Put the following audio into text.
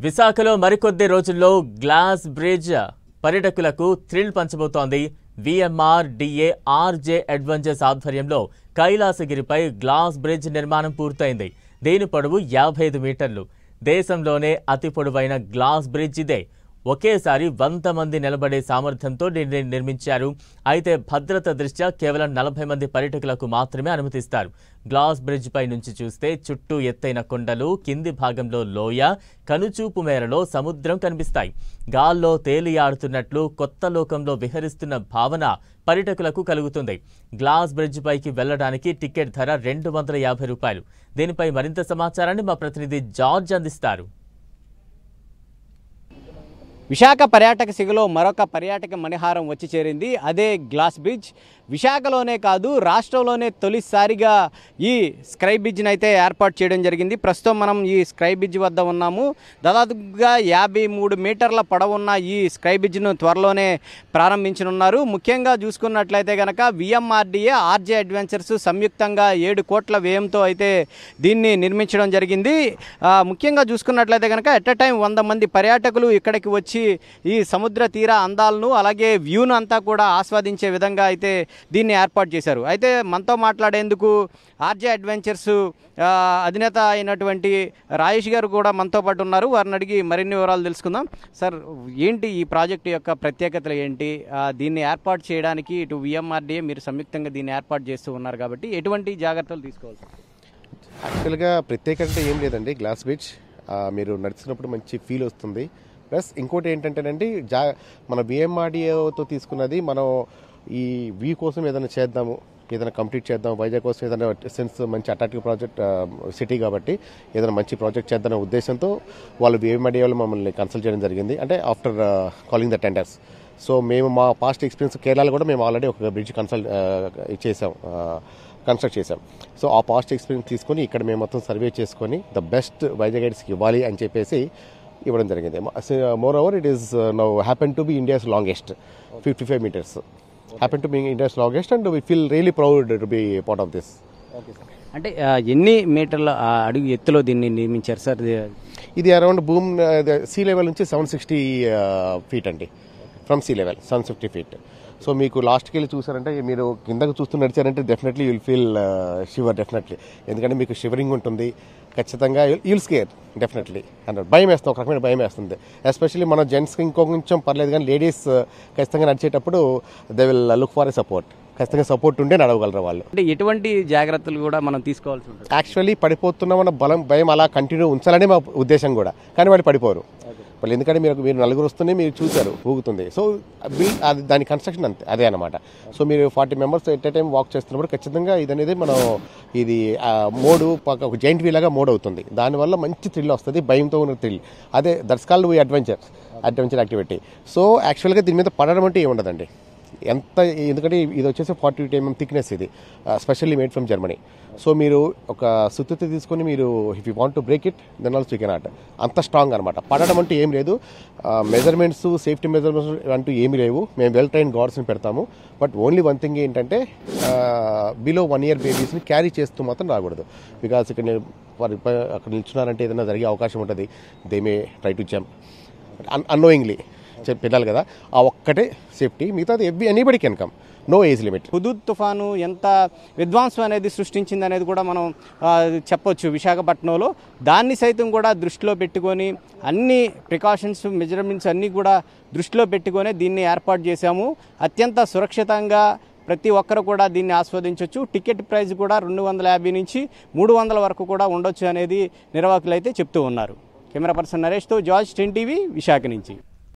విశాఖలో మరికొద్ది రోజుల్లో గ్లాస్ బ్రిడ్జ్ పర్యాటకులకు థ్రిల్ పంచబోతోంది. వీఎంఆర్ డిఏ ఆర్జే అడ్వెంచర్స్ ఆధ్వర్యంలో కైలాసగిరిపై గ్లాస్ బ్రిడ్జ్ నిర్మాణం పూర్తయింది. దీని పొడవు 55 మీటర్లు. దేశంలోనే అతి పొడవైన గ్లాస్ బ్రిడ్జ్ ఇదే. ఒకేసారి 100 మంది నిలబడే సామర్థ్యంతో దీన్ని నిర్మించారు. అయితే భద్రత దృష్ట్యా కేవలం 40 మంది పర్యాటకులకు మాత్రమే అనుమతిస్తారు. గ్లాస్ బ్రిడ్జ్ పై నుంచి చూస్తే చుట్టూ ఎత్తైన కొండలు, కింది భాగంలో లోయ, కనుచూపు మేరలో సముద్రం కనిపిస్తాయి. గాల్లో తేలియాడుతున్నట్లు కొత్త లోకంలో విహరిస్తున్న భావన పర్యాటకులకు కలుగుతుంది. గ్లాస్ బ్రిడ్జ్ పైకి వెళ్లడానికి టికెట్ ధర 250 రూపాయలు. దీనిపై మరింత సమాచారాన్ని మా ప్రతినిధి జార్జ్ అందిస్తారు. విశాఖ పర్యాటక సిగలో మరొక పర్యాటక మణిహారం వచ్చి చేరింది. అదే గ్లాస్ బ్రిడ్జ్. విశాఖలోనే కాదు, రాష్ట్రంలోనే తొలిసారిగా ఈ స్కై బ్రిడ్జ్ని అయితే ఏర్పాటు చేయడం జరిగింది. ప్రస్తుతం మనం ఈ స్కై బ్రిడ్జ్ వద్ద ఉన్నాము. దాదాపుగా 53 మీటర్ల పొడవున్న ఈ స్కై బ్రిడ్జ్ను త్వరలోనే ప్రారంభించనున్నారు. ముఖ్యంగా చూసుకున్నట్లయితే కనుక విఎంఆర్డిఏ ఆర్జే అడ్వెంచర్స్ సంయుక్తంగా 7 కోట్ల వ్యయంతో అయితే దీన్ని నిర్మించడం జరిగింది. ముఖ్యంగా చూసుకున్నట్లయితే కనుక ఎట్ ఎ టైం 100 మంది పర్యాటకులు ఇక్కడికి వచ్చి ఈ సముద్ర తీర అందాలను అలాగే వ్యూను అంతా కూడా ఆస్వాదించే విధంగా అయితే దీన్ని ఏర్పాటు చేశారు. అయితే మనతో మాట్లాడేందుకు ఆర్జే అడ్వెంచర్స్ అధినేత అయినటువంటి రాజేష్ గారు కూడా మనతో పాటు ఉన్నారు. వారిని అడిగి మరిన్ని వివరాలు తెలుసుకుందాం. సార్, ఏంటి ఈ ప్రాజెక్టు యొక్క ప్రత్యేకతలు ఏంటి? దీన్ని ఏర్పాటు చేయడానికి ఇటు విఎంఆర్డీఏ మీరు సంయుక్తంగా దీన్ని ఏర్పాటు చేస్తూ ఉన్నారు కాబట్టి ఎటువంటి జాగ్రత్తలు తీసుకోవాలి? యాక్చువల్గా ప్రత్యేకత ఏం లేదండి. గ్లాస్ బ్రిడ్జ్ మీరు నడిచినప్పుడు మంచి ఫీల్ వస్తుంది. ప్లస్ ఇంకోటి ఏంటంటేనండి, మన విఎంఆర్డీఏతో తీసుకున్నది మనం ఈ వ్యూ కోసం ఏదైనా చేద్దాము, ఏదైనా కంప్లీట్ చేద్దాం, వైజాగ్ కోసం ఏదైనా సెన్స్ మంచి అట్రాక్టివ్ ప్రాజెక్ట్ సిటీ కాబట్టి ఏదైనా మంచి ప్రాజెక్ట్ చేద్దామనే ఉద్దేశంతో వాళ్ళు విఎంఆర్డీఏ వాళ్ళు మమ్మల్ని కన్సల్ట్ చేయడం జరిగింది. అంటే after calling the tenders. So మేము మా పాస్ట్ ఎక్స్పీరియన్స్ కేరళలో కూడా మేము ఆల్రెడీ ఒక బ్రిడ్జ్ కన్స్ట్రక్ట్ చేసాం. సో ఆ పాస్ట్ ఎక్స్పీరియన్స్ తీసుకొని ఇక్కడ మేము మొత్తం సర్వే చేసుకొని ద బెస్ట్ వైజాగ్ గైడ్స్కి ఇవ్వాలి అని చెప్పేసి ఇవ్వడం జరిగింది. More over it is now happen to be India's longest 55 meters. Happen to be India's longest and we feel really proud to be part of this. అంటే ఎన్ని మీటర్ల అడుగు ఎత్తులో దీన్ని నిర్మించారు సార్? ఇది అరౌండ్ సీ లెవెల్ నుంచి 760 feet అండి. From sea level 750 feet. So మీకు లాస్ట్కి వెళ్ళి చూసారంటే మీరు కిందకు చూస్తూ నడిచారంటే definitely you'll feel shiver definitely. ఎందుకంటే మీకు షివరింగ్ ఉంటుంది ఖచ్చితంగా. You'll scare definitely. అండ్ భయం వేస్తుంది, ఒక రకమైన భయం వేస్తుంది. ఎస్పెషల్లీ మన జెంట్స్కి ఇంకొంచెం పర్లేదు, కానీ లేడీస్ ఖచ్చితంగా నడిచేటప్పుడు they will look for a support. ఖచ్చితంగా సపోర్ట్ ఉంటే నడవగలరు వాళ్ళు. అంటే ఎటువంటి జాగ్రత్తలు కూడా మనం తీసుకోవాల్సి ఉంటుంది? యాక్చువల్లీ పడిపోతున్నామన్న భయం అలా కంటిన్యూ ఉంచాలని మా ఉద్దేశం కూడా, కానీ వాళ్ళు పడిపోరు వాళ్ళు. ఎందుకంటే మీరు నలుగురు వస్తూనే మీరు చూసారు ఊగుతుంది. సో దాని కన్స్ట్రక్షన్ అంతే అదే అనమాట. సో మీరు 40 members at a time walk చేస్తున్నప్పుడు ఖచ్చితంగా ఇది అనేది మనం ఇది మోడు ఒక జైంట్ వీ లాగా మోడ్ అవుతుంది. దానివల్ల మంచి థ్రిల్ వస్తుంది, భయంతో ఉన్న థ్రిల్. అదే that's called adventure activity. So యాక్చువల్గా దీని మీద పడడం అంటే ఏముండదండి. ఎందుకంటే ఇది వచ్చేసి 42 mm థిక్నెస్. ఇది specially made from Germany. So మీరు ఒక సుత్తి తీసుకొని మీరు if you want to break it then also you cannot. అంత స్ట్రాంగ్ అనమాట. పడడం అంటూ ఏం లేదు. మెజర్మెంట్స్, సేఫ్టీ మెజర్మెంట్స్ అంటూ ఏమీ లేవు. మేము వెల్ ట్రైన్ గార్డ్స్ని పెడతాము. బట్ ఓన్లీ వన్ థింగ్ ఏంటంటే బిలో 1 year బేబీస్ని క్యారీ చేస్తూ మాత్రం రాకూడదు. బికాస్ అక్కడ నిల్చున్నారంటే ఏదైనా జరిగే అవకాశం ఉంటుంది. They may try to jump annoyingly పిల్లలు కదా. ఆ ఒక్కటే సేఫ్టీ, మిగతాది anybody can come, no age limit. Hudhud తుఫాను ఎంత విధ్వంసం అనేది సృష్టించింది అనేది కూడా మనం చెప్పొచ్చు విశాఖపట్నంలో. దాన్ని సైతం కూడా దృష్టిలో పెట్టుకొని అన్ని ప్రికాషన్స్, మెజర్మెంట్స్ అన్నీ కూడా దృష్టిలో పెట్టుకొని దీన్ని ఏర్పాటు చేశాము. అత్యంత సురక్షితంగా ప్రతి ఒక్కరు కూడా దీన్ని ఆస్వాదించవచ్చు. టికెట్ ప్రైస్ కూడా 250 నుంచి 300 వరకు కూడా ఉండొచ్చు అనేది నిర్వాహకులు అయితే చెప్తూ ఉన్నారు. కెమెరా పర్సన్ నరేష్తో జార్జ్, 10 TV, విశాఖ నుంచి.